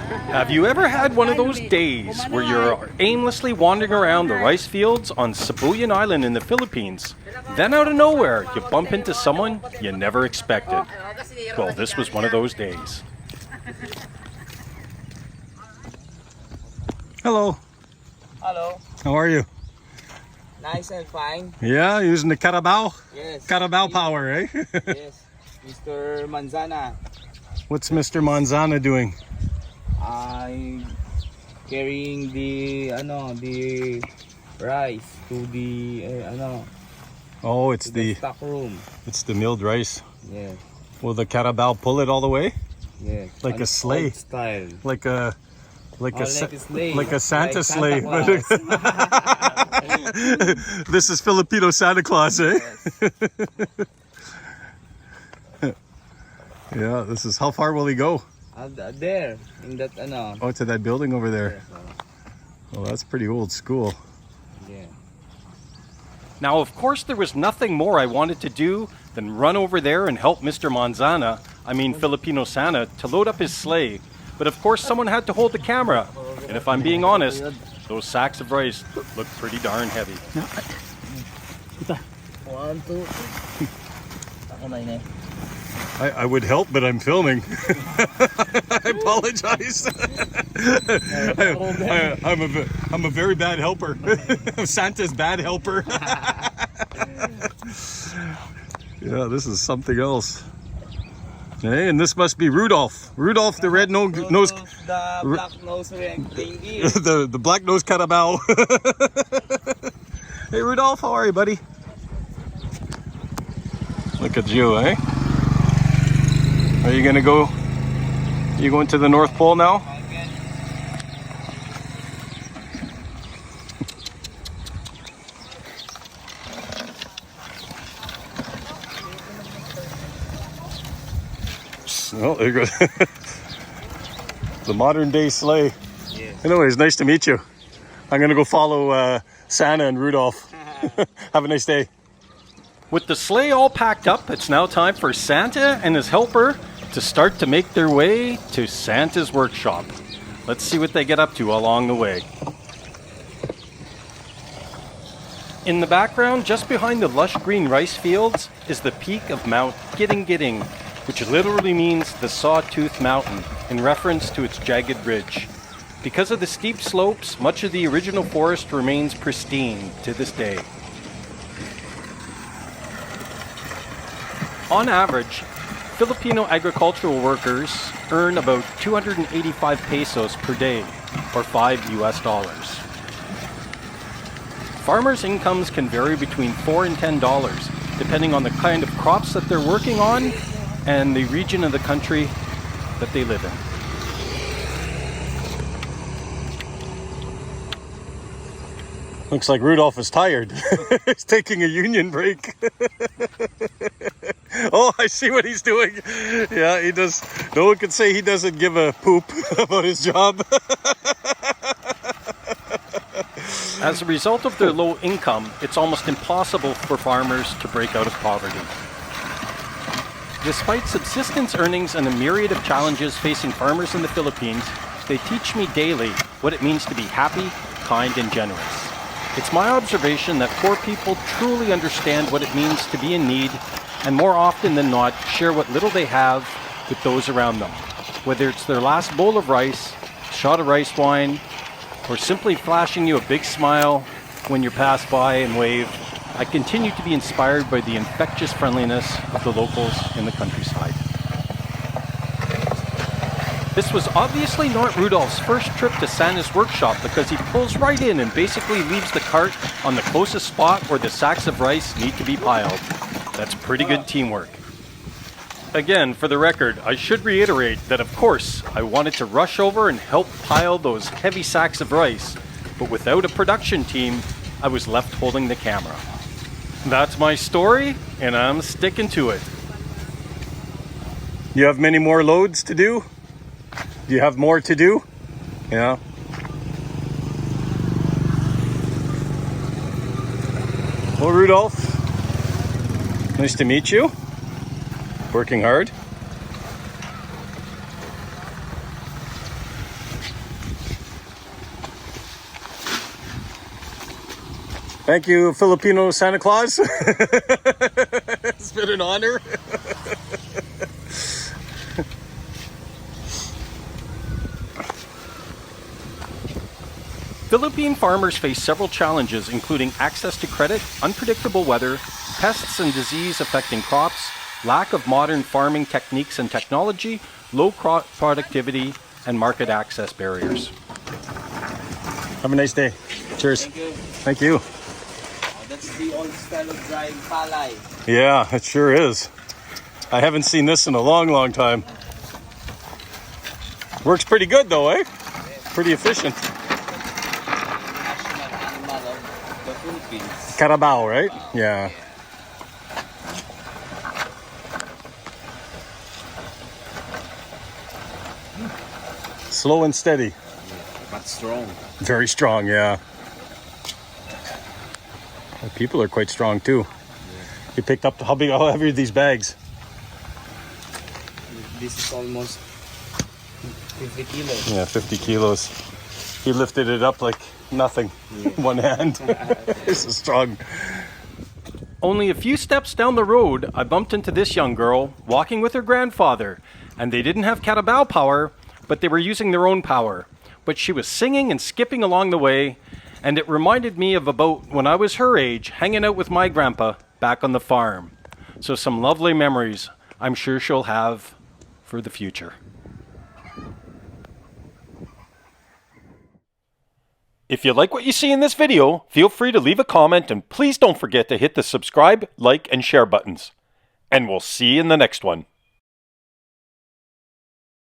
Have you ever had one of those days where you're aimlessly wandering around the rice fields on Sibuyan Island in the Philippines? Then out of nowhere, you bump into someone you never expected. Well, this was one of those days. Hello. Hello. How are you? Nice and fine. Yeah, using the Carabao? Yes. Carabao power, eh? Yes. Mr. Monzana. What's Mr. Monzana doing? I'm carrying the rice to the Oh, it's to the stock room. it's the milled rice. Yes. Will the Carabao pull it all the way? Yes. Like a sleigh. Old style. Like a sleigh. like a Santa Like sleigh. Santa Claus. This is Filipino Santa Claus, eh? Yes. Yeah, this is, how far will he go? There in that Oh, to that building over there. Well, that's pretty old school. Yeah. Now, of course, there was nothing more I wanted to do than run over there and help Mr. Monzana, I mean Filipino Santa, to load up his sleigh. But of course, someone had to hold the camera. And if I'm being honest, those sacks of rice look pretty darn heavy. 1, 2, 3. I would help, but I'm filming. I apologize. I'm a very bad helper. Santa's bad helper. Yeah, this is something else. Hey, and this must be Rudolph. Rudolph, the red nose, The black nose reindeer. the black nose Carabao. Hey, Rudolph, how are you, buddy? Look at you, eh? Are you gonna go? You going to the North Pole now? Oh, there goes the modern day sleigh. Yes. Anyways, nice to meet you. I'm gonna go follow Santa and Rudolph. Have a nice day. With the sleigh all packed up, it's now time for Santa and his helper to start to make their way to Santa's workshop. Let's see what they get up to along the way. In the background, just behind the lush green rice fields, is the peak of Mount Guiting-Guiting, which literally means the Sawtooth Mountain, in reference to its jagged ridge. Because of the steep slopes, much of the original forest remains pristine to this day. On average, Filipino agricultural workers earn about 285 pesos per day, or $5 US. Farmers' incomes can vary between $4 and $10, depending on the kind of crops that they're working on and the region of the country that they live in. Looks like Rudolph is tired. He's taking a union break. Oh, I see what he's doing. Yeah, he does. No one can say he doesn't give a poop about his job. As a result of their low income, it's almost impossible for farmers to break out of poverty. Despite subsistence earnings and a myriad of challenges facing farmers in the Philippines, they teach me daily what it means to be happy, kind, and generous. It's my observation that poor people truly understand what it means to be in need, and more often than not, share what little they have with those around them. Whether it's their last bowl of rice, shot of rice wine, or simply flashing you a big smile when you pass by and wave, I continue to be inspired by the infectious friendliness of the locals in the countryside. This was obviously not Rudolph's first trip to Santa's workshop, because he pulls right in and basically leaves the cart on the closest spot where the sacks of rice need to be piled. That's pretty good teamwork. Again, for the record, I should reiterate that of course I wanted to rush over and help pile those heavy sacks of rice, but without a production team, I was left holding the camera. That's my story, and I'm sticking to it. You have many more loads to do? Do you have more to do? Yeah. Well, Rudolph, nice to meet you. Working hard. Thank you, Filipino Santa Claus. It's been an honor. Philippine farmers face several challenges, including access to credit, unpredictable weather, pests and disease affecting crops, lack of modern farming techniques and technology, low crop productivity, and market access barriers. Have a nice day. Cheers. Thank you. Thank you. Oh, that's the old style of drying palay. Yeah, it sure is. I haven't seen this in a long, long time. Works pretty good though, eh? Pretty efficient. National animal of the Philippines. Carabao, right? Yeah. Slow and steady. But strong. Very strong, yeah. The people are quite strong too. You picked up, how heavy are these bags? This is almost 50 kilos. Yeah, 50 kilos. He lifted it up like nothing. One hand. This is strong. Only a few steps down the road, I bumped into this young girl walking with her grandfather, and they didn't have Carabao power, but they were using their own power. But she was singing and skipping along the way, and it reminded me of about when I was her age, hanging out with my grandpa back on the farm. So some lovely memories I'm sure she'll have for the future. If you like what you see in this video, feel free to leave a comment, and please don't forget to hit the subscribe, like, and share buttons. And we'll see you in the next one.